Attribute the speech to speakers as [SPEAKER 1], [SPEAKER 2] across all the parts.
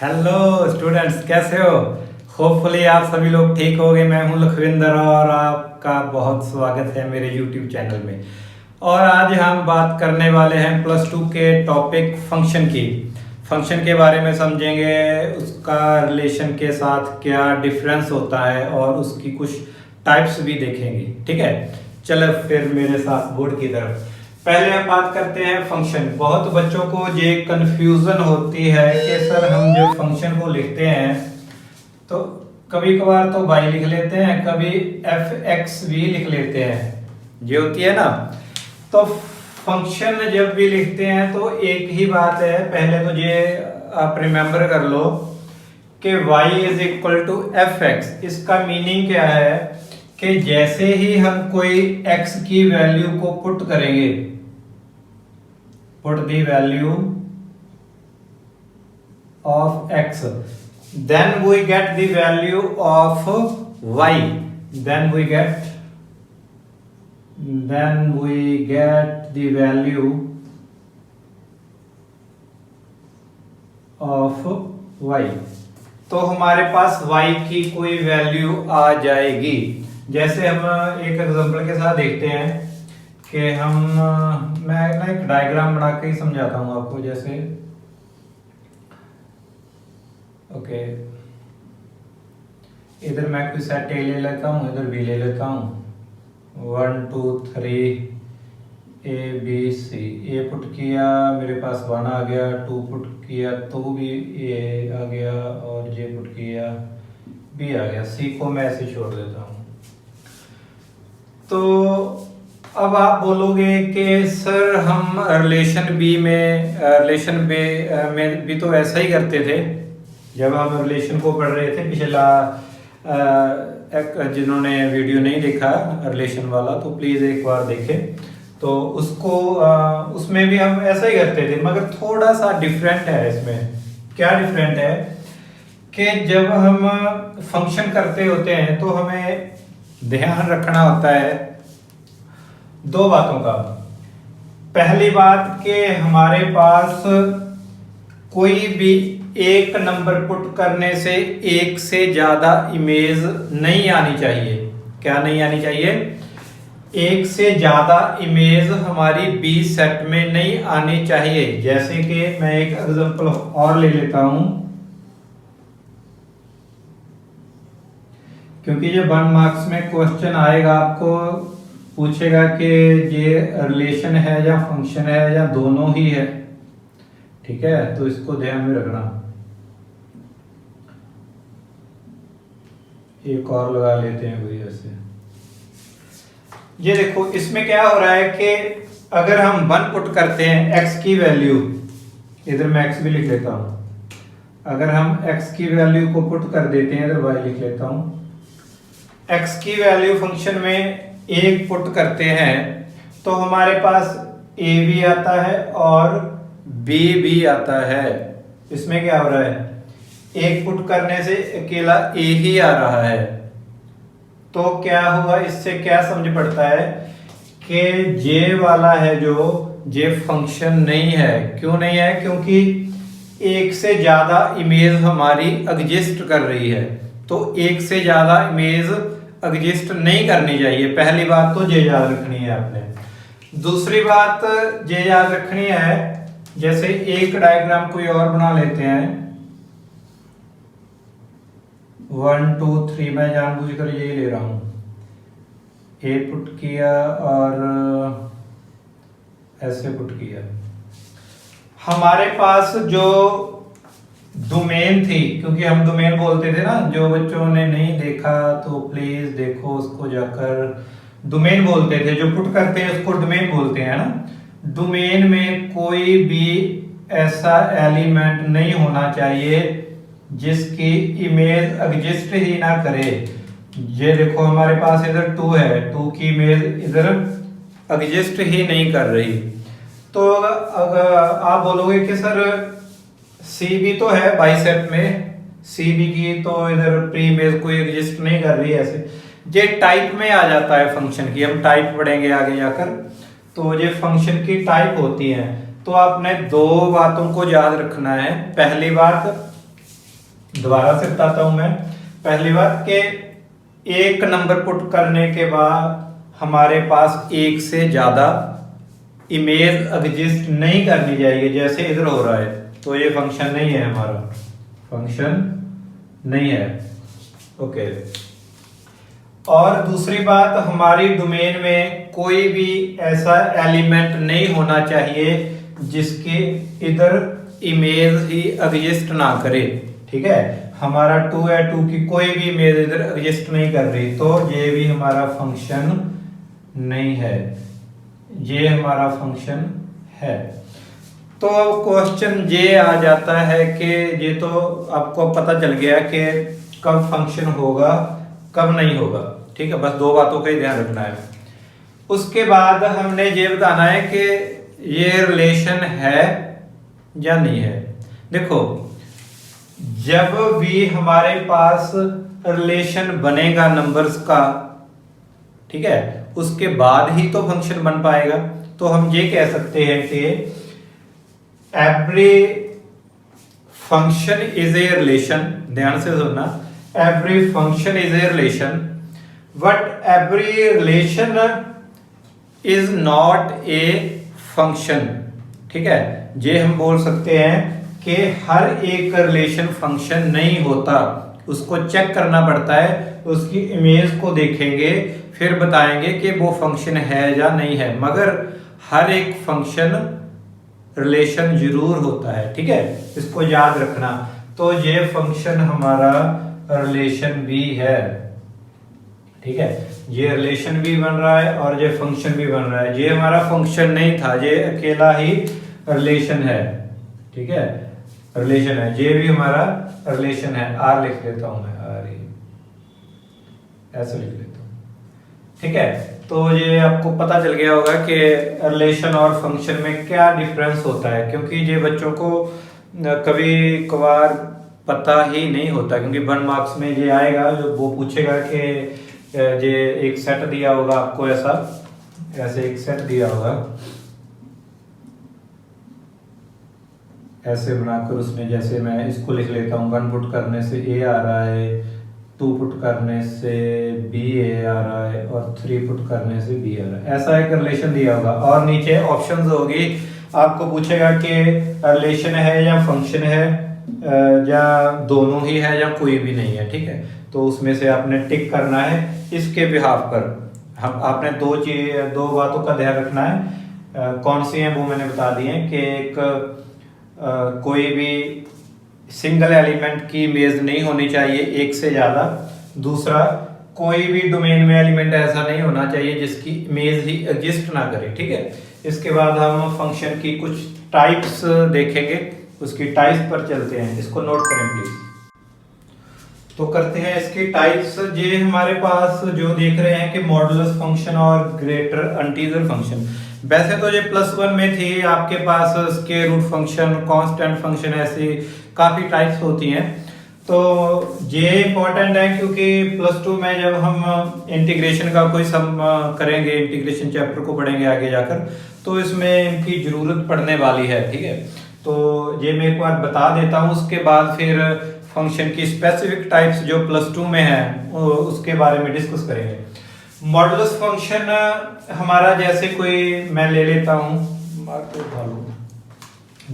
[SPEAKER 1] Hello students, कैसे हो? Hopefully आप सभी लोग ठीक होंगे। मैं हूं लखविंदर और आपका बहुत स्वागत है मेरे यूट्यूब चैनल में। और आज हम बात करने वाले हैं प्लस टू के टॉपिक फंक्शन की। फंक्शन के बारे में समझेंगे, उसका रिलेशन के साथ क्या डिफरेंस होता है और उसकी कुछ टाइप्स भी देखेंगे। ठीक है, चलो फिर मेरे साथ बोर्ड की तरफ। पहले हम बात करते हैं फंक्शन। बहुत बच्चों को ये कंफ्यूजन होती है कि सर हम जो फंक्शन को लिखते हैं तो कभी कभार तो y लिख लेते हैं, कभी f(x) भी लिख लेते हैं, ये होती है ना। तो फंक्शन जब भी लिखते हैं तो एक ही बात है, पहले तो ये आप रिमेंबर कर लो कि y is equal to f(x). इसका मीनिंग क्या है कि जैसे ही हम कोई x की वैल्यू को पुट करेंगे, put the value of x, then we get the value of y, then we get the value of y। तो हमारे पास y की कोई वैल्यू आ जाएगी। जैसे हम एक एग्जांपल के साथ देखते हैं कि मैं ना एक डायग्राम बना के ही समझाता हूँ आपको। जैसे ओके, इधर मैं कोई सेट ए ले लेता हूँ, इधर बी ले लेता हूँ। 1 2 3 ABC। ए पुट किया, मेरे पास 1 आ गया। 2 पुट किया तो भी ए आ गया, और जे पुट किया बी आ गया। सी को मैं ऐसे छोड़ देता हूँ। तो अब आप बोलोगे कि सर हम रिलेशन बी में भी तो ऐसा ही करते थे जब हम रिलेशन को पढ़ रहे थे। पिछला जिन्होंने वीडियो नहीं देखा रिलेशन वाला तो प्लीज़ एक बार देखें। तो उसको उसमें भी हम ऐसा ही करते थे, मगर थोड़ा सा डिफरेंट है। इसमें क्या डिफरेंट है कि जब हम फंक्शन करते होते हैं तो हमें ध्यान रखना होता है दो बातों का। पहली बात कि हमारे पास कोई भी एक नंबर पुट करने से एक से ज्यादा इमेज नहीं आनी चाहिए। क्या नहीं आनी चाहिए? एक से ज्यादा इमेज हमारी बी सेट में नहीं आनी चाहिए। जैसे कि मैं एक एग्जांपल और ले लेता हूं, क्योंकि ये 1 मार्क्स में क्वेश्चन आएगा, आपको पूछेगा कि ये रिलेशन है या फंक्शन है या दोनों ही है। ठीक है, तो इसको ध्यान में रखना। एक और लगा लेते हैं कोई ऐसे। ये देखो, इसमें क्या हो रहा है कि अगर हम 1 पुट करते हैं x की वैल्यू, इधर मैं x भी लिख लेता हूं। अगर हम x की वैल्यू को पुट कर देते हैं, इधर y लिख लेता हूं। x की वैल्यू फंक्शन में 1 पुट करते हैं तो हमारे पास a भी आता है और b भी आता है। इसमें क्या हो रहा है? 1 पुट करने से अकेला a ही आ रहा है। तो क्या हुआ, इससे क्या समझ पड़ता है कि j वाला है जो j फंक्शन नहीं है। क्यों नहीं है? क्योंकि एक से ज्यादा इमेज हमारी एग्जिस्ट कर रही है। तो एक से ज्यादा इमेज एग्जिस्ट नहीं करनी चाहिए। पहली बात तो ये याद रखनी है आपने। दूसरी बात ये याद रखनी है, जैसे एक डायग्राम कोई और बना लेते हैं। 1 2 3 मैं जानबूझकर यही ले रहा हूं। ए पुट किया और ऐसे पुट किया। हमारे पास जो डोमेन थी, क्योंकि हम डोमेन बोलते थे ना, जो बच्चों ने नहीं देखा तो प्लीज देखो उसको जाकर। डोमेन बोलते थे, जो पुट करते हैं उसको डोमेन बोलते हैं ना। डोमेन में कोई भी ऐसा एलिमेंट नहीं होना चाहिए जिसकी इमेज एग्जिस्ट ही ना करे। ये देखो हमारे पास इधर 2 है, 2 की इमेज इधर एग्जिस्ट ही नहीं कर रही। तो अगर आप बोलोगे कि सर सी भी तो है बाई सेट में, सी बी की तो इधर प्री इमेज कोई एग्जिस्ट नहीं कर रही है। ऐसे ये टाइप में आ जाता है फंक्शन की। हम टाइप पढ़ेंगे आगे जाकर। तो ये फंक्शन की टाइप होती है। तो आपने 2 बातों को याद रखना है। पहली बात दोबारा से बताता हूं मैं। पहली बात कि एक नंबर पुट करने के बाद हमारे पास एक से ज्यादा इमेज एग्जिस्ट नहीं करनी चाहिए, जैसे इधर हो रहा है, तो ये फंक्शन नहीं है, हमारा फंक्शन नहीं है। ओके। और दूसरी बात, हमारी डोमेन में कोई भी ऐसा एलिमेंट नहीं होना चाहिए जिसके इधर इमेज ही एग्जिस्ट ना करे। ठीक है, हमारा 2 है, 2 की कोई भी इमेज इधर एग्जिस्ट नहीं कर रही, तो ये भी हमारा फंक्शन नहीं है, ये हमारा फंक्शन है। तो क्वेश्चन ये आ जाता है कि ये तो आपको पता चल गया कि कब फंक्शन होगा कब नहीं होगा। ठीक है, बस दो बातों का ही ध्यान रखना है। उसके बाद हमने ये बताना है कि ये रिलेशन है या नहीं है। देखो, जब भी हमारे पास रिलेशन बनेगा नंबर्स का, ठीक है, उसके बाद ही तो फंक्शन बन पाएगा। तो हम ये कह सकते हैं कि every function is a relation, ध्यान से सुनना, every function is a relation but every relation is not a function. ठीक है, ये हम बोल सकते हैं कि हर एक रिलेशन फंक्शन नहीं होता, उसको चेक करना पड़ता है, उसकी इमेज को देखेंगे फिर बताएंगे कि वो फंक्शन है या नहीं है, मगर हर एक फंक्शन रिलेशन जरूर होता है। ठीक है, इसको याद रखना। तो ये फंक्शन हमारा रिलेशन भी है। ठीक है, ये रिलेशन भी बन रहा है और ये फंक्शन भी बन रहा है। ये हमारा फंक्शन नहीं था, ये अकेला ही रिलेशन है। ठीक है, रिलेशन है, ये भी हमारा रिलेशन है। आर लिख लेता हूं मैं, आर ऐसे लिख लेता हूं। ठीक है, तो ये आपको पता चल गया होगा कि रिलेशन और फंक्शन में क्या डिफरेंस होता है, क्योंकि ये बच्चों को कभी कभार पता ही नहीं होता, क्योंकि 1 मार्क्स में ये आएगा, जो वो पूछेगा कि ये एक सेट दिया होगा आपको, ऐसे एक सेट दिया होगा, ऐसे बनाकर उसमें जैसे मैं इसको लिख लेता हूँ, 1 पुट करने से ए आ रहा है, 2 पुट करने से बी ए आ रहा है और 3 पुट करने से बी आ रहा है। ऐसा एक रिलेशन दिया होगा और नीचे ऑप्शंस होगी, आपको पूछेगा कि रिलेशन है या फंक्शन है या दोनों ही है या कोई भी नहीं है। ठीक है, तो उसमें से आपने टिक करना है इसके बिहाफ पर। हम आपने दो बातों का ध्यान रखना है। कौन सी हैं वो मैंने बता दी हैं कि एक कोई भी सिंगल एलिमेंट की इमेज नहीं होनी चाहिए एक से ज्यादा। दूसरा, कोई भी डोमेन में एलिमेंट ऐसा नहीं होना चाहिए जिसकी इमेज ही एग्जिस्ट ना करे। ठीक है, इसके बाद हम फंक्शन की कुछ टाइप्स देखेंगे, उसकी टाइप्स पर चलते हैं, इसको नोट करें प्लीज। तो करते हैं इसकी टाइप्स। ये हमारे पास जो देख रहे हैं कि मॉडुलस फंक्शन और ग्रेटर इंटीजर फंक्शन। वैसे तो ये +1 में थी, आपके पास square root function, constant function, ऐसी काफी टाइप्स होती हैं। तो ये इंपॉर्टेंट है क्योंकि +2 में जब हम इंटीग्रेशन का कोई सम करेंगे, इंटीग्रेशन चैप्टर को पढ़ेंगे आगे जाकर, तो इसमें इनकी जरूरत पड़ने वाली है। ठीक है, तो ये मैं एक बार बता देता हूँ, उसके बाद फिर फंक्शन की स्पेसिफिक टाइप्स जो +2 में है उसके बारे में डिस्कस करेंगे। मॉडुलस फंक्शन हमारा, जैसे कोई मैं ले लेता हूं,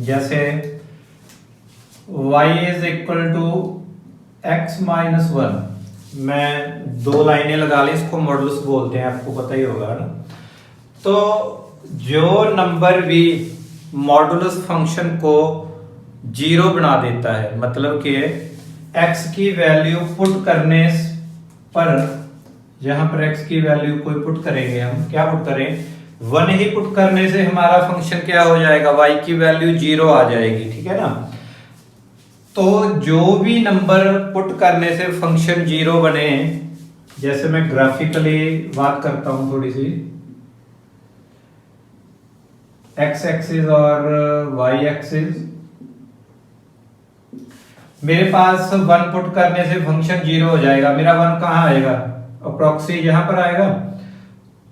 [SPEAKER 1] जैसे y is equal to x minus 1, मैं 2 लाइनें लगा ली, इसको मॉडुलस बोलते हैं, आपको पता ही होगा ना। तो जो नंबर भी मॉडुलस फंक्शन को 0 बना देता है, मतलब कि x की वैल्यू पुट करने पर, जहां पर x की वैल्यू कोई पुट करेंगे, हम क्या पुट करें, 1 ही पुट करने से हमारा फंक्शन क्या हो जाएगा, y की वैल्यू 0 आ जाएगी। ठीक है ना, तो जो भी नंबर पुट करने से फंक्शन 0 बने, जैसे मैं ग्राफिकली बात करता हूं थोड़ी सी, x एक्सिस और y एक्सिस, मेरे पास 1 पुट करने से फंक्शन 0 हो जाएगा। मेरा 1 कहाँ आएगा, अप्रॉक्सी यहां पर आएगा,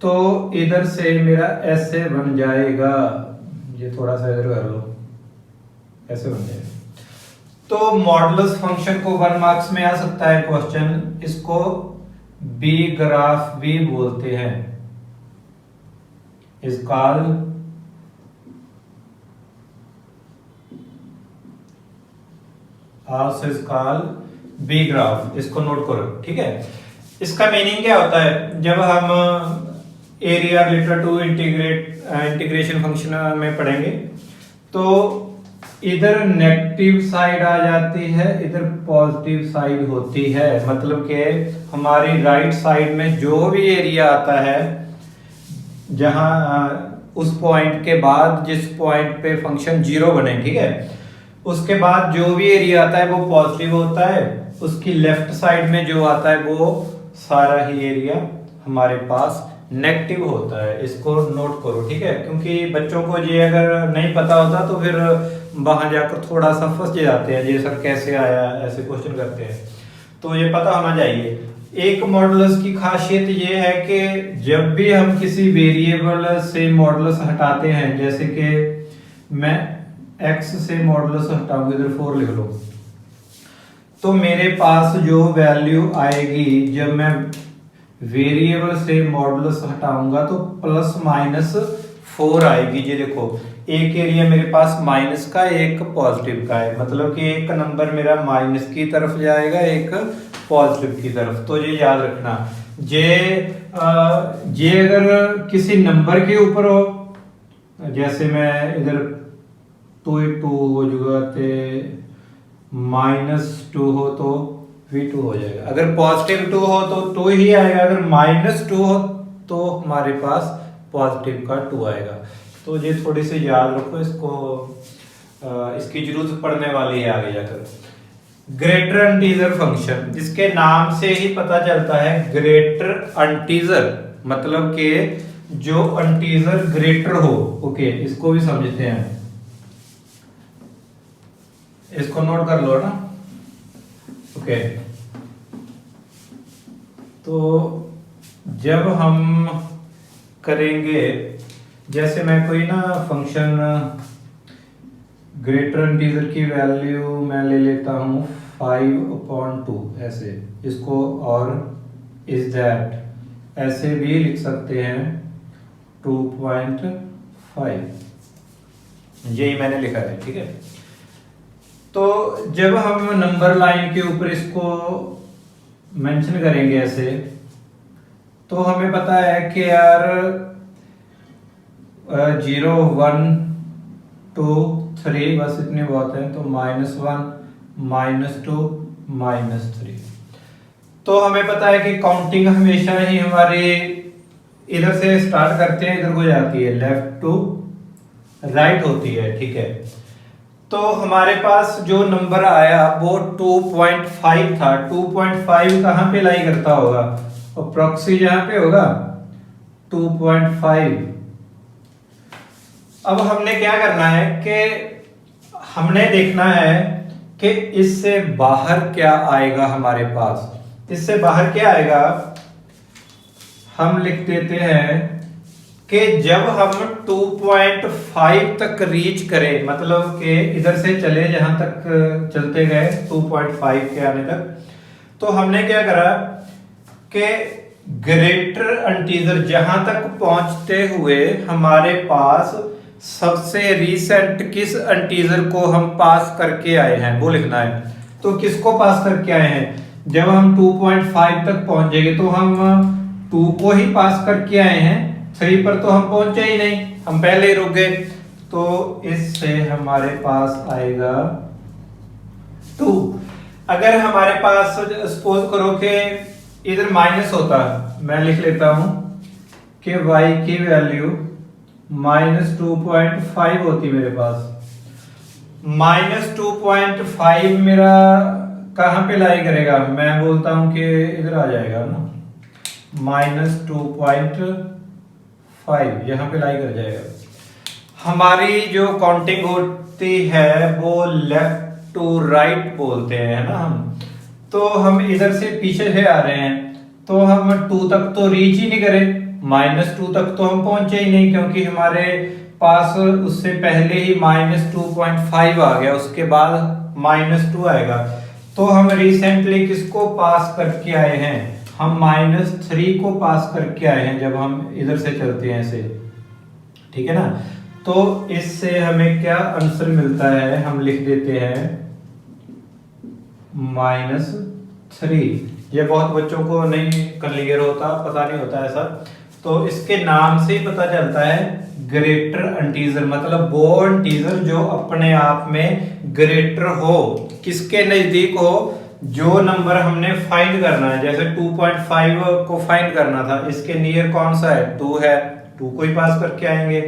[SPEAKER 1] तो इधर से मेरा ऐसे बन जाएगा, ये थोड़ा सा इधर कर लो, ऐसे बन जाएगा। तो मॉडुलस फंक्शन को 1 मार्क्स में आ सकता है क्वेश्चन, इसको बी ग्राफ भी बोलते हैं, is called also is called B graph, इसको नोट करो, ठीक है। इसका मीनिंग क्या होता है, जब हम area related to integration function में पढ़ेंगे तो इधर नेगेटिव साइड आ जाती है, इधर पॉजिटिव साइड होती है, मतलब कि हमारी राइट साइड में जो भी एरिया आता है, जहां उस पॉइंट के बाद जिस पॉइंट पे फंक्शन 0 बने, ठीक है, उसके बाद जो भी एरिया आता है वो पॉजिटिव होता है, उसकी लेफ्ट साइड में जो आता है वो सारा ही एरिया हमारे पास नेगेटिव होता है। इसको नोट करो, ठीक है, क्योंकि बच्चों को ये अगर नहीं पता होता तो फिर वहां जाकर थोड़ा सा फंस जाते हैं, ये सर कैसे आया, ऐसे क्वेश्चन करते हैं, तो ये पता होना चाहिए। एक मॉडुलस की खासियत ये है कि जब भी हम किसी वेरिएबल से मॉडुलस हटाते हैं, जैसे कि मैं x से मॉडुलस हटाऊंगा, इधर 4 लिख लो, तो मेरे पास जो वैल्यू आएगी जब मैं वेरिएबल से मॉडुलस हटाऊंगा तो प्लस माइनस 4 आएगी। ये देखो, एक एरिया मेरे पास माइनस का, एक पॉजिटिव का है, मतलब कि एक नंबर मेरा माइनस की तरफ जाएगा, एक पॉजिटिव की तरफ। तो ये याद रखना, ये अगर किसी नंबर के ऊपर हो, जैसे मैं इधर 2 हो जाएगा, -2 हो तो भी 2 हो जाएगा, अगर पॉजिटिव 2 हो तो 2 ही आएगा, अगर -2 हो तो हमारे पास पॉजिटिव का 2 आएगा। तो ये थोड़ी सी याद रखो, इसको इसकी जरूरत पड़ने वाली है आगे जाकर। ग्रेटर इंटीजर फंक्शन, जिसके नाम से ही पता चलता है ग्रेटर इंटीजर, मतलब कि जो इंटीजर ग्रेटर हो। ओके, इसको भी समझते हैं, इसको नोट कर लो ना। ओके, तो जब हम करेंगे, जैसे मैं कोई ना फंक्शन ग्रेटर इंटीजर की वैल्यू मैं ले लेता हूं 5/2 ऐसे, इसको और इज दैट ऐसे भी लिख सकते हैं 2.5, यही मैंने लिखा है, ठीक है। तो जब हम नंबर लाइन के ऊपर इसको मेंशन करेंगे ऐसे, तो हमें पता है कि यार 0 1 2 3 बस इतने बहुत है, तो -1 -2 -3। तो हमें पता है कि काउंटिंग हमेशा ही हमारे इधर से स्टार्ट करते हैं, इधर को जाती है, लेफ्ट टू राइट होती है, ठीक है। तो हमारे पास जो नंबर आया वो 2.5 था। 2.5 कहां पे लाई करता होगा, और प्रॉक्सी जहां पे होगा 2.5। अब हमने क्या करना है कि हमने देखना है कि इससे बाहर क्या आएगा हमारे पास। इससे बाहर क्या आएगा, हम लिख देते हैं कि जब हम 2.5 तक रीच करें, मतलब कि इधर से चले जहां तक चलते गए 2.5 के आने तक, तो हमने क्या करा कि ग्रेटर इंटीजर जहां तक पहुंचते हुए हमारे पास सबसे रीसेंट किस इंटीजर को हम पास करके आए हैं वो लिखना है। तो किसको पास करके आए हैं, जब हम 2.5 तक पहुंचेंगे तो हम 2 को ही पास करके आए हैं, 3 पर तो हम पहुंचे ही नहीं, हम पहले ही रुक गए। तो इससे हमारे पास आएगा 2। अगर हमारे पास सपोज करो कि इधर माइनस होता, मैं लिख लेता हूं कि y की वैल्यू -2.5 होती मेरे पास। -2.5 मेरा कहां पे लाई करेगा, मैं बोलता हूं कि इधर आ जाएगा ना, -2.5 यहां पे लाई कर जाएगा। हमारी जो काउंटिंग होती है वो लेफ्ट टू राइट बोलते हैं ना हम, तो हम इधर से पीछे से आ रहे हैं, तो हम 2 तक तो रीच ही नहीं करें, -2 तक तो हम पहुंचे ही नहीं, क्योंकि हमारे पास उससे पहले ही -2.5 आ गया, उसके बाद -2 आएगा। तो हम रिसेंटली किसको पास करके आए हैं, हम -3 को पास करके आए हैं जब हम इधर से चलते हैं ऐसे, ठीक है ना। तो इससे हमें क्या आंसर मिलता है, हम लिख देते हैं -3। ये बहुत बच्चों को नहीं क्लियर होता, पता नहीं होता ऐसा, तो इसके नाम से ही पता चलता है ग्रेटर इंटीजर, मतलब वो इंटीजर जो अपने आप में ग्रेटर हो, किसके नजदीक हो, जो नंबर हमने फाइंड करना है। जैसे 2.5 को फाइंड करना था, इसके नियर कौन सा है, 2 है, 2 को ही पास करके आएंगे।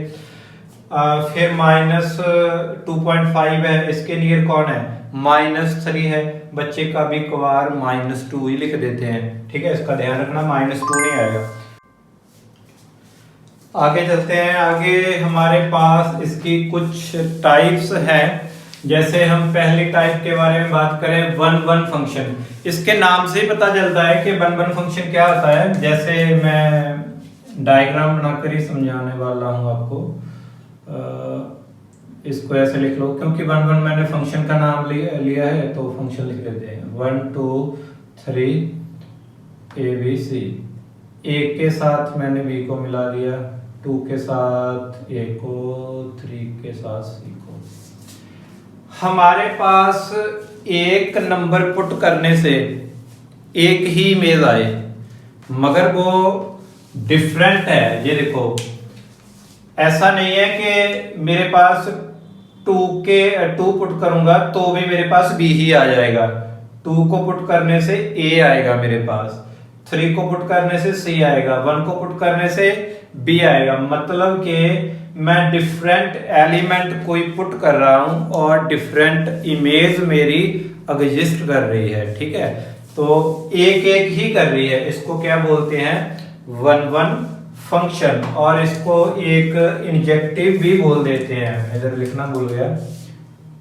[SPEAKER 1] फिर -2.5 है, इसके नियर कौन है, -3 है, बच्चे का भी कबार -2 ही लिख देते हैं, ठीक है, इसका ध्यान रखना, -2 नहीं आएगा। आगे चलते हैं, आगे हमारे पास इसकी कुछ टाइप्स हैं। जैसे हम पहली टाइप के बारे में बात करें, 1-1 फंक्शन। इसके नाम से ही पता चलता है कि 1-1 फंक्शन क्या होता है। जैसे मैं डायग्राम बनाकर ही समझाने वाला हूं आपको, इसको ऐसे लिख लो, क्योंकि 1-1 मैंने फंक्शन का नाम लिया है तो फंक्शन लिख लेते हैं। 1 2 3 ABC, A के साथ मैंने B को मिला दिया, 2 के साथ A को, 3 के साथ C को। हमारे पास एक नंबर पुट करने से एक ही इमेज आए, मगर वो डिफरेंट है। ये देखो, ऐसा नहीं है कि मेरे पास 2 पुट करूंगा तो भी मेरे पास B ही आ जाएगा। 2 को पुट करने से A आएगा मेरे पास, 3 को पुट करने से C आएगा, 1 को पुट करने से B आएगा। मतलब कि मैं डिफरेंट एलिमेंट कोई पुट कर रहा हूं और डिफरेंट इमेज मेरी एग्जिस्ट कर रही है, ठीक है। तो एक एक ही कर रही है, इसको क्या बोलते हैं, 1-1 फंक्शन। और इसको एक इंजेक्टिव भी बोल देते हैं, इधर लिखना भूल गया,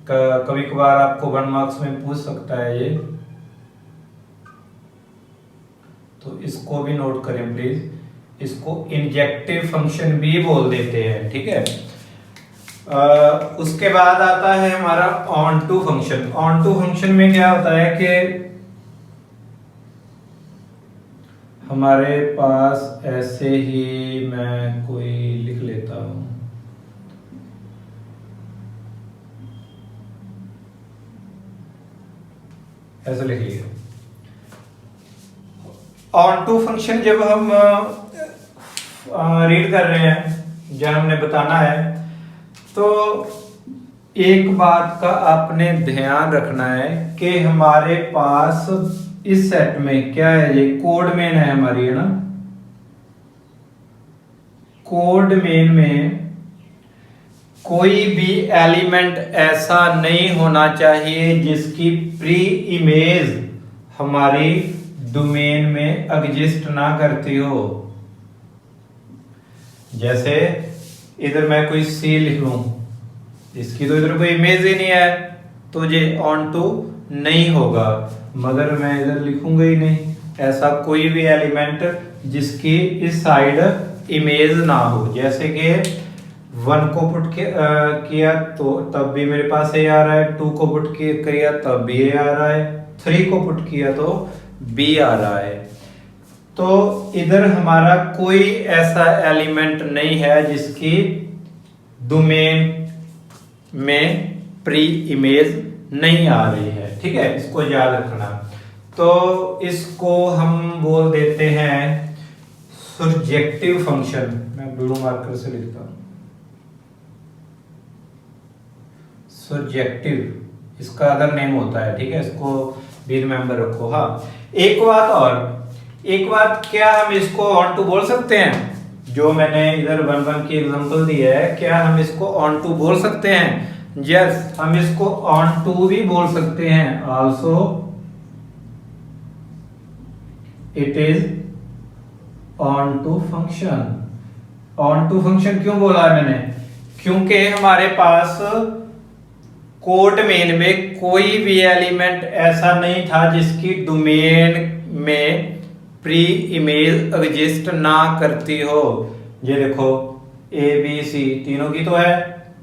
[SPEAKER 1] कभी कभार आपको 1 मार्क्स में पूछ सकता है ये, तो इसको भी नोट करें प्लीज। इसको इंजेक्टिव फंक्शन भी बोल देते हैं, ठीक है। उसके बाद आता है हमारा onto function. Onto function में क्या होता है कि हमारे पास ऐसे ही, मैं कोई लिख लेता हूं, ऐसे लिख लिया। ऑन टू फंक्शन जब हम रीड कर रहे हैं, जब हमने बताना है, तो एक बात का आपने ध्यान रखना है कि हमारे पास इस सेट में क्या है, ये कोड मेन है हमारी, है ना। कोड मेन में कोई भी एलिमेंट ऐसा नहीं होना चाहिए जिसकी प्री इमेज हमारी डोमेन में एग्जिस्ट ना करती हो। जैसे इधर मैं कोई C लिख लूं, इसकी तो इधर कोई इमेज ही नहीं है, तो ये ऑन टू नहीं होगा। मगर मैं इधर लिखूंगा ही नहीं ऐसा कोई भी एलिमेंट जिसकी इस साइड इमेज ना हो। जैसे कि 1 को पुट किया तो तब भी मेरे पास A आ रहा है, 2 को पुट किया तब भी A आ रहा है, 3 को पुट किया तो B आ रहा है। तो इधर हमारा कोई ऐसा एलिमेंट नहीं है जिसकी डोमेन में प्री इमेज नहीं आ रही है, ठीक है, इसको याद रखना। तो इसको हम बोल देते हैं सर्जेक्टिव फंक्शन। मैं ब्लू मार्कर से लिखता हूं, सर्जेक्टिव, इसका अदर नेम होता है, ठीक है, इसको भी रिमेंबर रखो। हाँ, एक बात क्या हम इसको ऑन टू बोल सकते हैं? जो मैंने इधर 1-1 की एग्जांपल दी है, क्या हम इसको ऑन टू बोल सकते हैं? यस, हम इसको ऑन टू भी बोल सकते हैं। Also it is onto function. Onto function क्यों बोला है मैंने? क्योंकि हमारे पास कोड मेन में कोई भी एलिमेंट ऐसा नहीं था जिसकी डोमेन में प्री इमेज एग्जिस्ट ना करती हो। ये देखो A B C तीनों की तो है,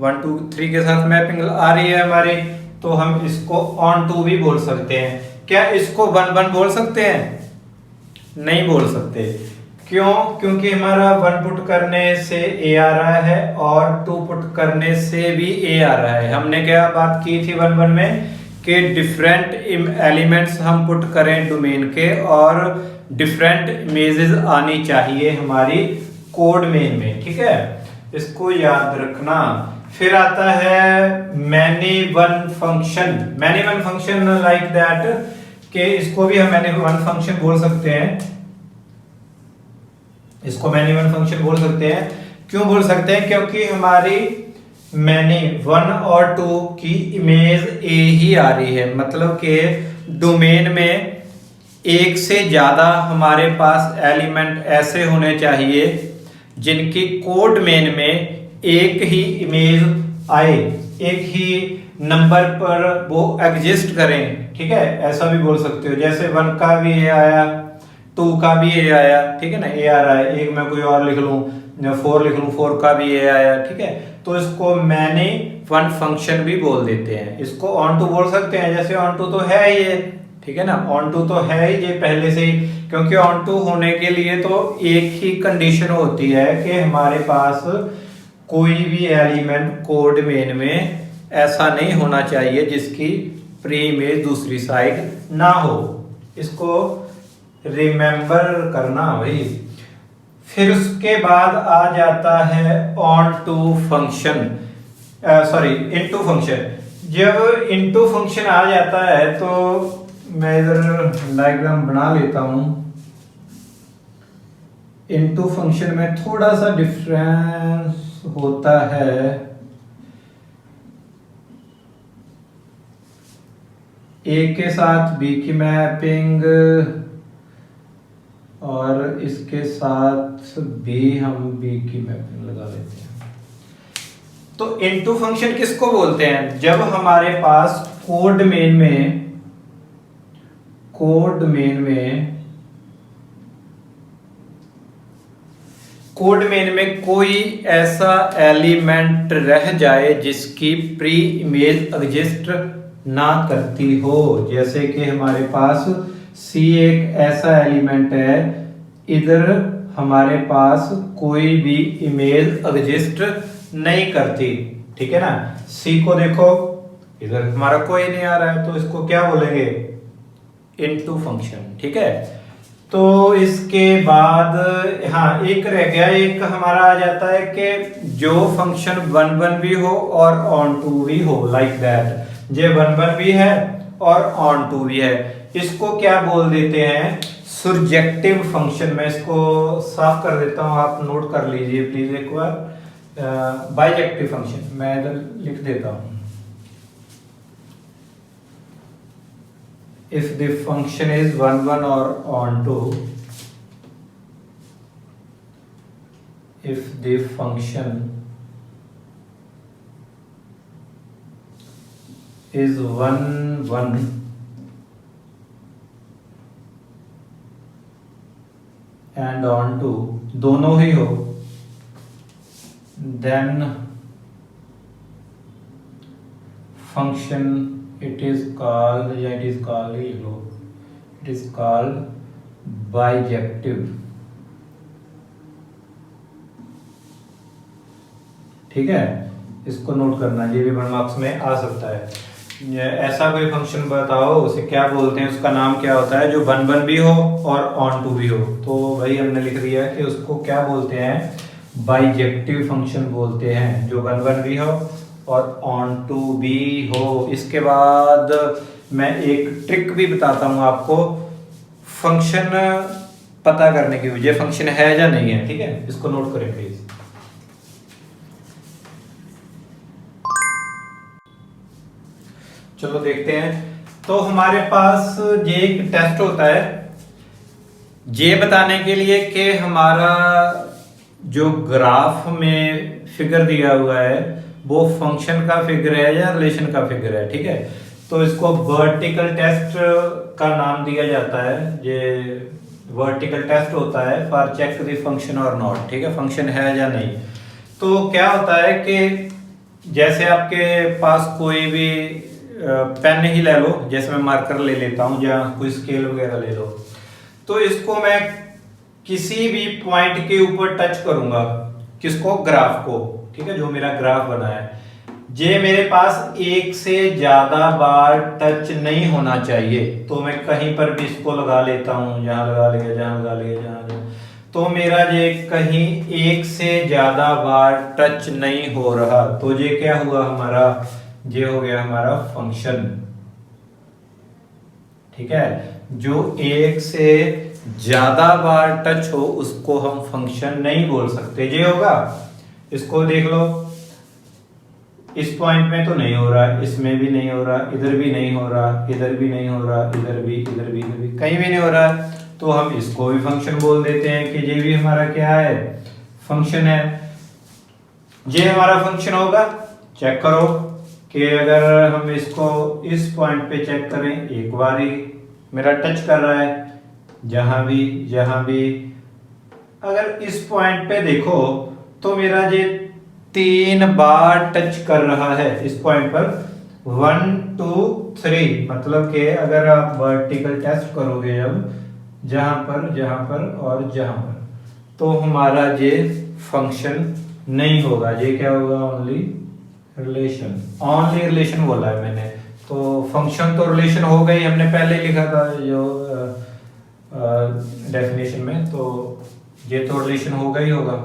[SPEAKER 1] 1 2 3 के साथ मैपिंग आ रही है हमारी, तो हम इसको ऑन टू भी बोल सकते हैं। क्या इसको वन वन बोल सकते हैं? नहीं बोल सकते। क्यों? क्योंकि हमारा वन पुट करने से ए आ रहा है और टू पुट करने से भी ए आ रहा है। हमने क्या बात की थी वन वन में कि डिफरेंट एलिमेंट्स हम पुट करें डोमेन के और डिफरेंट इमेजेस आनी चाहिए हमारी कोड मेन में, ठीक है, इसको याद रखना। फिर आता है many one function. Many one function like that कि इसको भी हम मैनी वन फंक्शन बोल सकते हैं। इसको मैनी वन फंक्शन बोल सकते हैं। क्यों बोल सकते हैं? क्योंकि हमारी मैनी वन और टू की इमेज ए ही आ रही है, मतलब कि डोमेन में एक से ज्यादा हमारे पास एलिमेंट ऐसे होने चाहिए जिनकी कोड मेन में एक ही इमेज आए, एक ही नंबर पर वो एग्जिस्ट करें, ठीक है। ऐसा भी बोल सकते हो, जैसे 1 का भी ए आया, 2 का भी ए आया, ठीक है ना, ए आ रहा है। एक मैं कोई और लिख लूं, 4 लिख लूं, 4 का भी ए आया, ठीक है। तो इसको मैंने वन फंक्शन भी बोल देते हैं। इसको ऑन टू बोल सकते हैं, जैसे ऑन टू तो है ये, ठीक है ना, ऑन टू तो है ही ये पहले से ही। क्योंकि ऑन टू होने के लिए तो एक ही कंडीशन होती है कि हमारे पास कोई भी एलिमेंट कोड मेन में ऐसा नहीं होना चाहिए जिसकी प्री इमेज दूसरी साइड ना हो। इसको रिमेंबर करना भाई। फिर उसके बाद आ जाता है onto function, sorry into function. जब इनटू फंक्शन आ जाता है तो मैं इधर डायग्राम बना लेता हूं। इनटू फंक्शन में थोड़ा सा डिफरेंस होता है। ए के साथ बी की मैपिंग और इसके साथ भी हम बी की मैपिंग लगा लेते हैं। तो इनटू फंक्शन किसको बोलते हैं? जब हमारे पास कोड मेन में कोड मेन में कोई ऐसा एलिमेंट रह जाए जिसकी प्री इमेज एग्जिस्ट ना करती हो। जैसे कि हमारे पास सी एक ऐसा एलिमेंट है, इधर हमारे पास कोई भी इमेज एग्जिस्ट नहीं करती, ठीक है ना। सी को देखो, इधर हमारा कोई नहीं आ रहा है, तो इसको क्या बोलेंगे? इनटू फंक्शन, ठीक है। तो इसके बाद हाँ एक रह गया, एक हमारा आ जाता है कि जो फंक्शन वन वन भी हो और ऑन टू भी हो, लाइक दैट। ये वन वन भी है और ऑन टू भी है। इसको क्या बोल देते हैं? surjective function. मैं इसको साफ कर देता हूं, आप नोट कर लीजिए प्लीज एक बार। बाइजेक्टिव फंक्शन मैं इधर लिख देता हूं। If the function is 1 1 or onto, if the function is 1 1 and onto, दोनों ही हो, then function it is called, या it is called he low, it is called bijective, ठीक है। इसको नोट करना, ये भी 1 मार्क्स में आ सकता है। ऐसा कोई फंक्शन बताओ उसे क्या बोलते हैं, उसका नाम क्या होता है जो 1 1 भी हो और ऑन टू भी हो। तो भाई हमने लिख दिया है कि उसको क्या बोलते हैं? बाइजेक्टिव फंक्शन बोलते हैं, जो 1 1 भी हो और ऑन टू भी हो। इसके बाद मैं एक ट्रिक भी बताता हूं आपको फंक्शन पता करने की, ये फंक्शन है या नहीं है, ठीक है। इसको नोट करें प्लीज। चलो देखते हैं। तो हमारे पास ये एक टेस्ट होता है, ये बताने के लिए कि हमारा जो ग्राफ में फिगर दिया हुआ है वो फंक्शन का फिगर है या रिलेशन का फिगर है, ठीक है। तो इसको वर्टिकल टेस्ट का नाम दिया जाता है। ये वर्टिकल टेस्ट होता है फॉर चेक द फंक्शन और नॉट, ठीक है, फंक्शन है या नहीं। तो क्या होता है कि जैसे आपके पास कोई भी पेन ही ले लो, जैसे मैं मार्कर ले लेता हूँ या कोई स्केल वगैरह ले लो। तो इसको मैं किसी भी पॉइंट के ऊपर टच करूंगा, किसको, ग्राफ को, ठीक है, जो मेरा ग्राफ बना है, ये मेरे पास एक से ज्यादा बार टच नहीं होना चाहिए। तो मैं कहीं पर भी इसको लगा लेता हूं, जहां लगा लिया, जहां लगा लिया, जहां, तो मेरा ये कहीं एक से ज्यादा बार टच नहीं हो रहा, तो ये क्या हुआ हमारा, ये हो गया हमारा फंक्शन, ठीक है। जो एक से ज्यादा बार टच हो उसको हम फंक्शन नहीं बोल सकते, ये होगा। इसको देख लो, इस पॉइंट में तो नहीं हो रहा, इसमें भी नहीं हो रहा, इधर भी नहीं हो रहा, इधर भी नहीं हो रहा, इधर भी, इधर भी, इधर भी, कहीं भी नहीं हो रहा, तो हम इसको भी फंक्शन बोल देते हैं कि ये भी हमारा क्या है, फंक्शन है। ये हमारा फंक्शन होगा। चेक करो कि अगर हम इसको इस पॉइंट पे चेक करें, एक बार ही मेरा टच कर रहा है, जहां भी, अगर इस पॉइंट पे देखो तो मेरा ये 3 बार टच कर रहा है इस पॉइंट पर, 1 2 3, मतलब कि अगर आप वर्टिकल टेस्ट करोगे जब, जहां पर और जहां पर, तो हमारा ये फंक्शन नहीं होगा, ये क्या होगा, ओनली रिलेशन बोला है मैंने। तो फंक्शन तो रिलेशन हो गई, हमने पहले लिखा था जो डेफिनेशन में, तो ये तो रिलेशन होगा ही होगा,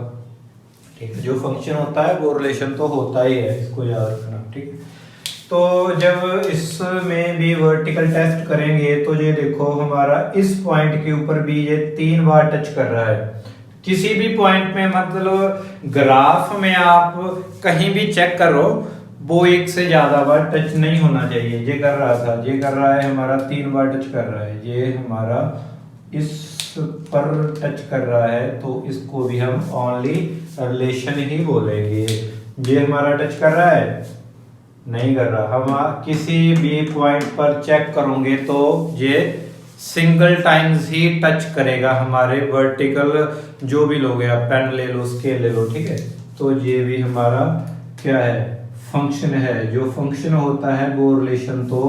[SPEAKER 1] ठीक है। जो फंक्शन होता है वो रिलेशन तो होता ही है, इसको याद रखना, ठीक है। तो जब इसमें भी वर्टिकल टेस्ट करेंगे तो ये देखो हमारा इस पॉइंट के ऊपर भी ये 3 बार टच कर रहा है। किसी भी पॉइंट में, मतलब ग्राफ में आप कहीं भी चेक करो, वो एक से ज्यादा बार टच नहीं होना चाहिए। ये कर रहा था, ये कर रहा है हमारा 3 बार टच कर रहा है, ये हमारा इस पर टच कर रहा है, तो इसको भी हम ओनली रिलेशन ही बोलेंगे। ये हमारा टच कर रहा है, नहीं कर रहा, हम किसी भी पॉइंट पर चेक करोगे तो ये सिंगल टाइम्स ही टच करेगा हमारे वर्टिकल, जो भी लोगे आप, पेन ले लो, स्केल ले लो, ठीक है। तो ये भी हमारा क्या है, फंक्शन है। जो फंक्शन होता है वो रिलेशन तो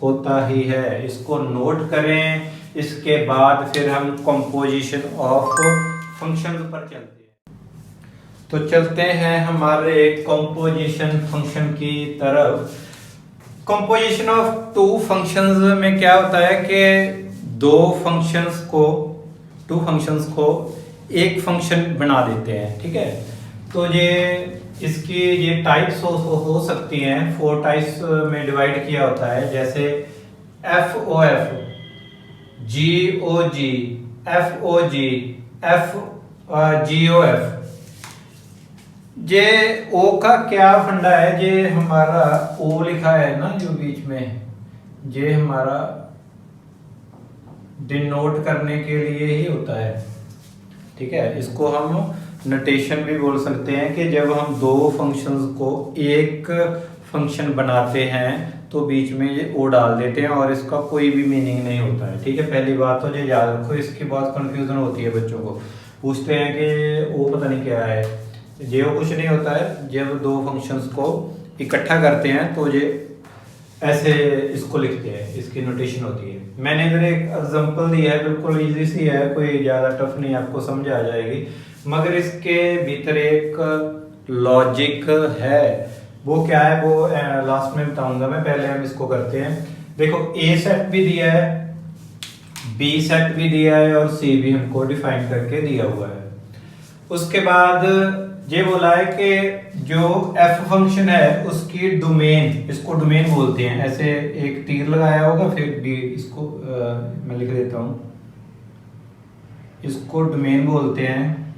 [SPEAKER 1] होता ही है, इसको नोट करें। इसके बाद फिर हम कंपोजिशन ऑफ फंक्शन पर चलते हैं। तो चलते हैं हमारे कंपोजिशन फंक्शन की तरफ। कंपोजिशन ऑफ 2 फंक्शंस में क्या होता है कि 2 फंक्शंस को एक फंक्शन बना देते हैं, ठीक है। तो ये टाइप्स हो सकती हैं, 4 टाइप्स में डिवाइड किया होता है, जैसे FOF, GOG, FOG, GOF। ये O का क्या फंडा है, ये हमारा O लिखा है ना जो बीच में, ये हमारा डिनोट करने के लिए ही होता है, ठीक है। इसको हम नोटेशन भी बोल सकते हैं कि जब हम 2 फंक्शंस को एक फंक्शन बनाते हैं तो बीच में ये ओ डाल देते हैं और इसका कोई भी मीनिंग नहीं होता है, ठीक है। पहली बात तो ये याद रखो, इसकी बहुत कंफ्यूजन होती है, बच्चों को पूछते हैं कि ओ पता नहीं क्या है, ये वो कुछ नहीं होता है। जब 2 फंक्शंस को इकट्ठा करते हैं तो ये ऐसे इसको लिखते हैं, इसकी नोटेशन होती है। मैंने इधर एक एग्जांपल दिया है, बिल्कुल इजी सी है, कोई ज़्यादा टफ नहीं, आपको समझ आ जाएगी, मगर इसके भीतर एक लॉजिक है। वो क्या है वो लास्ट में बताऊंगा मैं, पहले हम इसको करते हैं। देखो ए सेट भी दिया है, बी सेट भी दिया है और सी भी हमको डिफाइन करके दिया हुआ है। उसके बाद ये बोला है कि जो एफ फंक्शन है उसकी डोमेन, इसको डोमेन बोलते हैं। ऐसे एक तीर लगाया होगा, फिर बी, इसको मैं लिख देता हूं, इसको डोमेन बोलते हैं,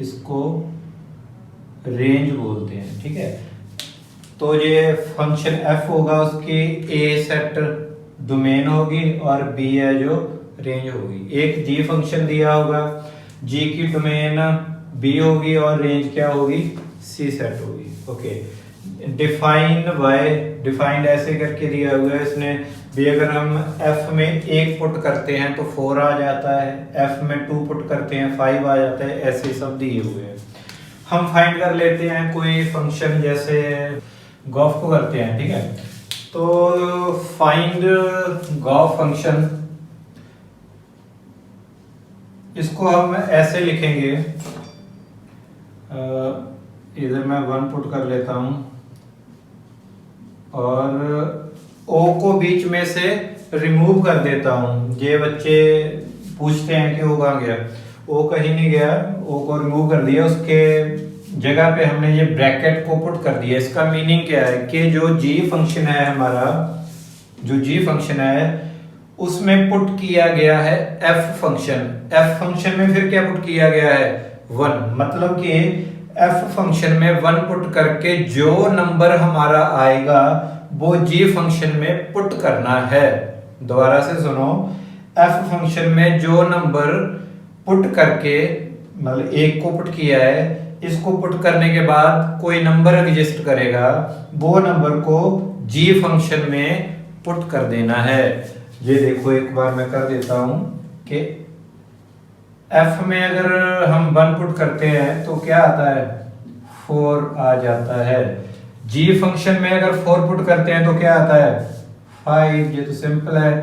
[SPEAKER 1] इसको रेंज बोलते हैं, ठीक है। तो ये फंक्शन एफ होगा, उसकी ए सेट डोमेन होगी और बी है जो रेंज होगी। एक जी फंक्शन दिया होगा, जी की डोमेन बी होगी और रेंज क्या होगी, सी सेट होगी, ओके। डिफाइंड ऐसे करके दिया हुआ है इसने भी। अगर हम एफ में 1 पुट करते हैं तो 4 आ जाता है, एफ में 2 पुट करते हैं 5 आ जाता है, ऐसे सब दिए हुए हैं। हम फाइंड कर लेते हैं कोई फंक्शन, जैसे गॉफ को करते हैं, ठीक है। तो फाइंड गॉस फंक्शन, इसको हम ऐसे लिखेंगे, इधर मैं 1 पुट कर लेता हूं और ओ को बीच में से रिमूव कर देता हूं। ये बच्चे पूछते हैं कि ओ कहाँ गया, ओ कहीं नहीं गया, ओ को रिमूव कर दिया, उसके जगह पे हमने ये ब्रैकेट को पुट कर दिया। इसका मीनिंग क्या है कि जो जी फंक्शन है हमारा, जो जी फंक्शन है उसमें पुट किया गया है एफ फंक्शन। एफ फंक्शन में फिर क्या पुट किया गया है, 1, मतलब कि एफ फंक्शन में 1 पुट करके जो नंबर हमारा आएगा वो जी फंक्शन में पुट करना है। दोबारा से सुनो, एफ फंक्शन में जो नंबर पुट करके, मतलब 1 को पुट किया है, इसको पुट करने के बाद कोई नंबर एग्जिस्ट करेगा, वो नंबर को जी फंक्शन में पुट कर देना है। ये देखो एक बार मैं कर देता हूं कि एफ में अगर हम 1 पुट करते हैं तो क्या आता है, 4 आ जाता है। जी फंक्शन में अगर 4 पुट करते हैं तो क्या आता है, 5। ये तो सिंपल है।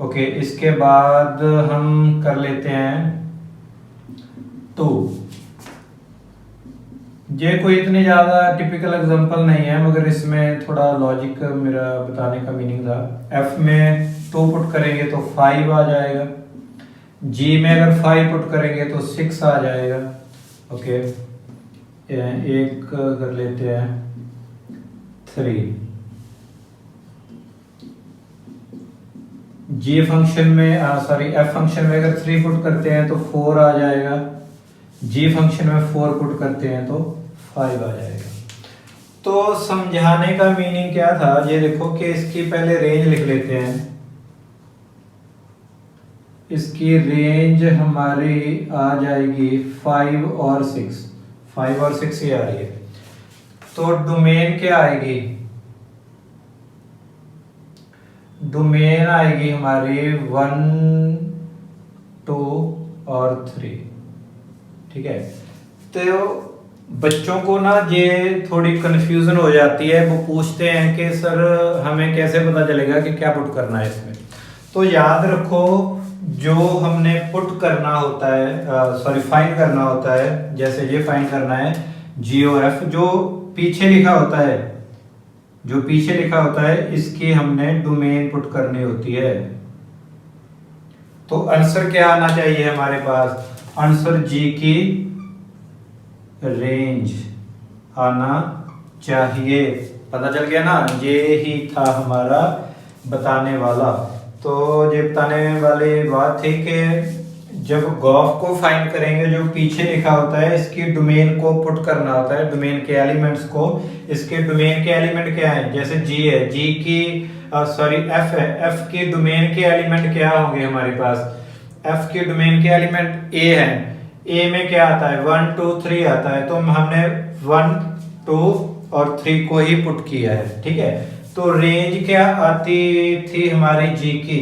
[SPEAKER 1] ओके, इसके बाद हम कर लेते हैं 2। ये कोई इतनी ज्यादा टिपिकल एग्जांपल नहीं है, मगर इसमें थोड़ा लॉजिक मेरा बताने का मीनिंग था। एफ में 2 पुट करेंगे तो 5 आ जाएगा, जी में अगर 5 पुट करेंगे तो 6 आ जाएगा। ओके, एक कर लेते हैं 3। जी फंक्शन में सॉरी एफ फंक्शन में अगर 3 पुट करते हैं तो 4 आ जाएगा, जी फंक्शन में 4 पुट करते हैं तो 5 आ जाएगा। तो समझाने का मीनिंग क्या था, ये देखो कि इसकी पहले रेंज लिख लेते हैं। इसकी रेंज हमारी आ जाएगी 5 और 6, 5 और 6 ही आ रही है। तो डोमेन क्या आएगी, डोमेन आएगी हमारी 1, 2 और 3। ठीक है, तो बच्चों को ना ये थोड़ी कंफ्यूजन हो जाती है, वो पूछते हैं कि सर हमें कैसे पता चलेगा कि क्या पुट करना है इसमें। तो याद रखो, जो हमने पुट करना होता है, सॉरी फाइंड करना होता है, जैसे ये फाइंड करना है GOF, जो पीछे लिखा होता है, जो पीछे लिखा होता है इसकी हमने डोमेन पुट करनी होती है। तो आंसर क्या आना चाहिए हमारे पास, आंसर जी की रेंज आना चाहिए। पता चल गया ना, ये ही था हमारा बताने वाला। तो ये बताने वाली बात थी कि जब गॉफ को फाइंड करेंगे, जो पीछे लिखा होता है इसकी डोमेन को पुट करना होता है, डोमेन के एलिमेंट्स को। इसके डोमेन के एलिमेंट क्या है, जैसे जी है, जी की सॉरी एफ है, एफ की डोमेन के एलिमेंट क्या होंगे हमारे पास, एफ के डोमेन के एलिमेंट ए है, ए में क्या आता है 1, 2, 3 आता है। तो हमने 1, 2 और 3 को ही पुट किया है। ठीक है, तो रेंज क्या आती थी हमारी जी की,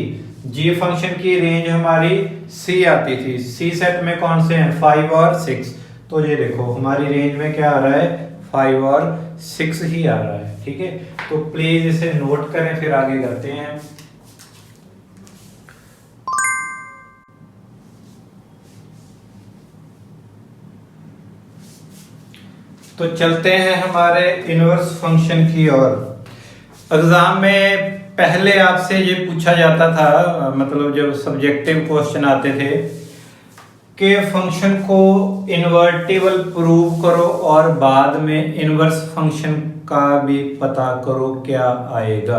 [SPEAKER 1] जी फंक्शन की रेंज हमारी सी आती थी। सी सेट में कौन से हैं, 5 और 6। तो ये देखो हमारी रेंज में क्या आ रहा है, 5 और 6 ही आ रहा है। ठीक है, तो प्लीज इसे नोट करें, फिर आगे करते हैं। तो चलते हैं हमारे इनवर्स फंक्शन की ओर। एग्जाम में पहले आपसे ये पूछा जाता था, मतलब जब सब्जेक्टिव क्वेश्चन आते थे कि फंक्शन को इन्वर्टिबल प्रूव करो और बाद में इनवर्स फंक्शन का भी पता करो, क्या आएगा।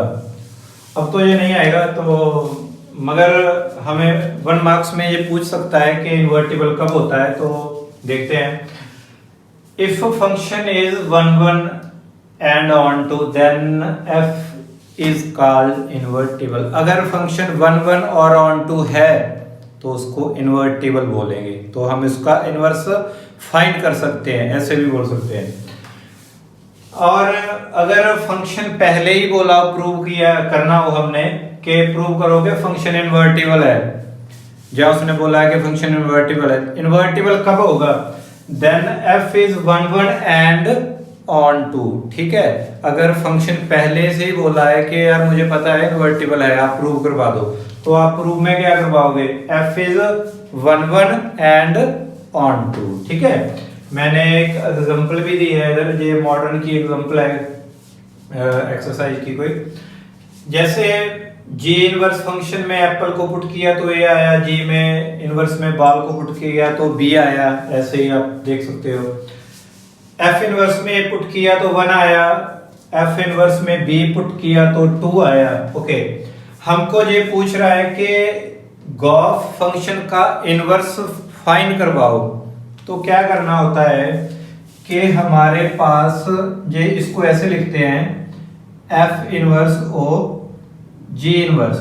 [SPEAKER 1] अब तो ये नहीं आएगा, तो मगर हमें 1 मार्क्स में ये पूछ सकता है कि इन्वर्टिबल कब होता है। तो देखते हैं, if function is 1, 1 and onto then f is called invertible. अगर फंक्शन 1, 1 और ऑन टू है तो उसको इन्वर्टिबल बोलेंगे। तो हम इसका इनवर्स फाइंड कर सकते हैं, ऐसे भी बोल सकते हैं। और अगर फंक्शन पहले ही बोला, प्रूव किया करना हो हमने कि प्रूव करोगे फंक्शन इन्वर्टिबल है, जब उसने बोला है कि फंक्शन इन्वर्टिबल है, इन्वर्टिबल कब होगा, then f is 1, 1 and onto, ठीक है। अगर फंक्शन पहले से ही बोला है कि यार मुझे पता है इन्वर्टिबल है, आप प्रूव करवा दो, तो आप प्रूव में क्या करवाओगे, f is 1 1 and onto, ठीक है। मैंने एक एग्जांपल भी दी है इधर, ये मॉडर्न की एग्जांपल है एक्सरसाइज की कोई। जैसे जी इनवर्स फंक्शन में एप्पल को पुट किया तो ए आया, जी में इनवर्स में बॉल को पुट किया तो बी आया, ऐसे ही आप देख सकते हो। एफ इनवर्स में पुट किया तो 1 आया, एफ इनवर्स में बी पुट किया तो 2 आया। ओके, हमको ये पूछ रहा है कि गॉस फंक्शन का इनवर्स फाइंड करवाओ, तो क्या करना होता है कि हमारे पास ये इसको ऐसे लिखते हैं एफ इनवर्स ओ जी इनवर्स,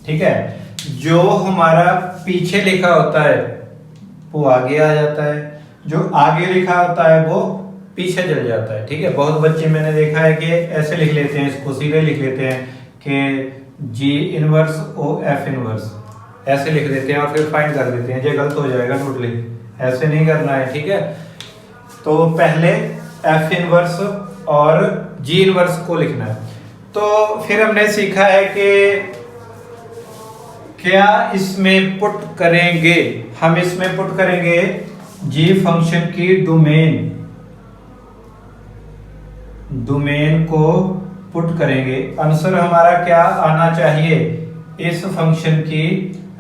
[SPEAKER 1] ठीक है। जो हमारा पीछे लिखा होता है वो आगे आ जाता है, जो आगे लिखा होता है वो पीछे चल जाता है, ठीक है। बहुत बच्चे मैंने देखा है कि ऐसे लिख लेते हैं, इसको सीधे लिख लेते हैं कि G inverse O F inverse, ऐसे लिख देते हैं और फिर फाइंड कर देते हैं। ये गलत हो जाएगा टोटली, ऐसे नहीं करना है, ठीक है। तो पहले एफ इनवर्स और जी इनवर्स को लिखना है। तो फिर हमने सीखा है कि क्या इसमें पुट करेंगे, हम इसमें पुट करेंगे जी फंक्शन की डोमेन को पुट करेंगे। आंसर हमारा क्या आना चाहिए, इस फंक्शन की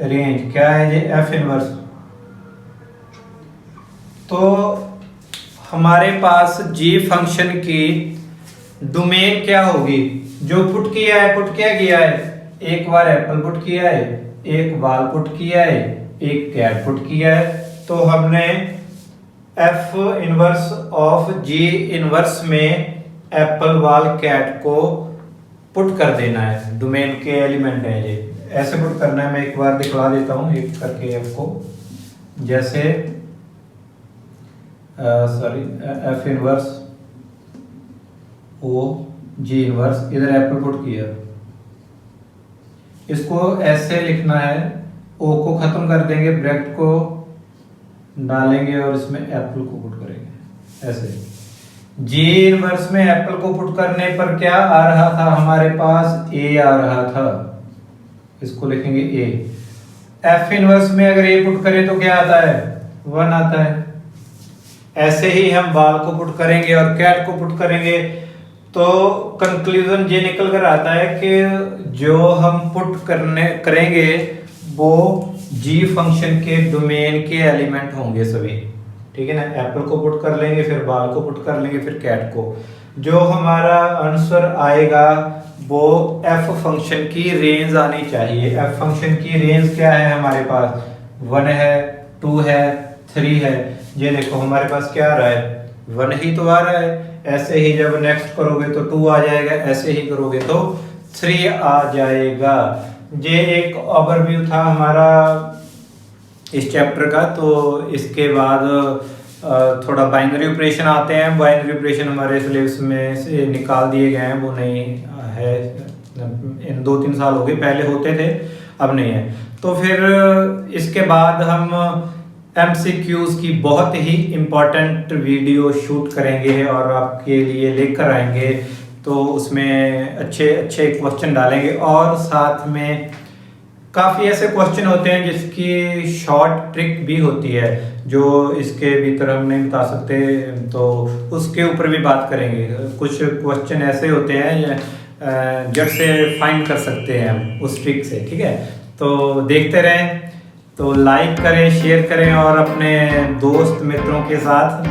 [SPEAKER 1] रेंज क्या है, ये एफ इनवर्स। तो हमारे पास जी फंक्शन की डोमेन क्या होगी, जो पुट किया है, पुट क्या किया है, एक बार एप्पल पुट किया है, एक बाल पुट किया है, एक कैट पुट किया है। तो हमने F inverse of ji inverse में एप्पल बाल कैट को पुट कर देना है, डोमेन के एलिमेंट है ये, ऐसे पुट करना है। मैं एक बार दिखला देता हूं एक करके आपको। जैसे एफ इनवर्स ओ जी इनवर्स, इधर एप्पल पुट किया, इसको ऐसे लिखना है, ओ को खत्म कर देंगे, ब्रैकेट को डालेंगे और इसमें एप्पल को पुट करेंगे ऐसे। जी इनवर्स में एप्पल को पुट करने पर क्या आ रहा था हमारे पास, ए आ रहा था, इसको लिखेंगे ए। एफ इनवर्स में अगर ए पुट करें तो क्या आता है, 1 आता है। ऐसे ही हम बाल को पुट करेंगे और कैट को पुट करेंगे, तो कंक्लूजन ये निकल कर आता है कि जो हम पुट करेंगे वो जी फंक्शन के डोमेन के एलिमेंट होंगे सभी, ठीक है ना। एप्पल को पुट कर लेंगे, फिर बाल को पुट कर लेंगे, फिर कैट को। जो हमारा आंसर आएगा वो एफ फंक्शन की रेंज आनी चाहिए। एफ फंक्शन की रेंज क्या है हमारे पास, 1 है, 2 है, 3 है। ये देखो हमारे पास क्या आ रहा है, 1 ही तो आ रहा है। ऐसे ही जब नेक्स्ट करोगे तो 2 आ जाएगा, ऐसे ही करोगे तो 3 आ जाएगा। ये एक ओवरव्यू था हमारा इस चैप्टर का। तो इसके बाद थोड़ा बाइनरी ऑपरेशन आते हैं। बाइनरी ऑपरेशन हमारे सिलेबस में से निकाल दिए गए हैं, वो नहीं है, इन 2-3 साल हो गए, पहले होते थे अब नहीं है। तो फिर इसके बाद हम MCQs की बहुत ही इम्पोर्टेंट वीडियो शूट करेंगे और आपके लिए लेकर आएंगे। तो उसमें अच्छे अच्छे क्वेश्चन डालेंगे और साथ में काफ़ी ऐसे क्वेश्चन होते हैं जिसकी शॉर्ट ट्रिक भी होती है, जो इसके भीतर हम नहीं बता सकते, तो उसके ऊपर भी बात करेंगे। कुछ क्वेश्चन ऐसे होते हैं जट से फाइंड कर सकते हैं हम उस ट्रिक से, ठीक है। तो देखते रहें, तो लाइक करें, शेयर करें और अपने दोस्त मित्रों के साथ,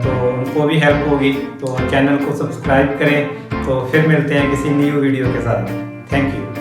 [SPEAKER 1] तो उनको भी हेल्प होगी। तो चैनल को सब्सक्राइब करें। तो फिर मिलते हैं किसी न्यू वीडियो के साथ। Thank you.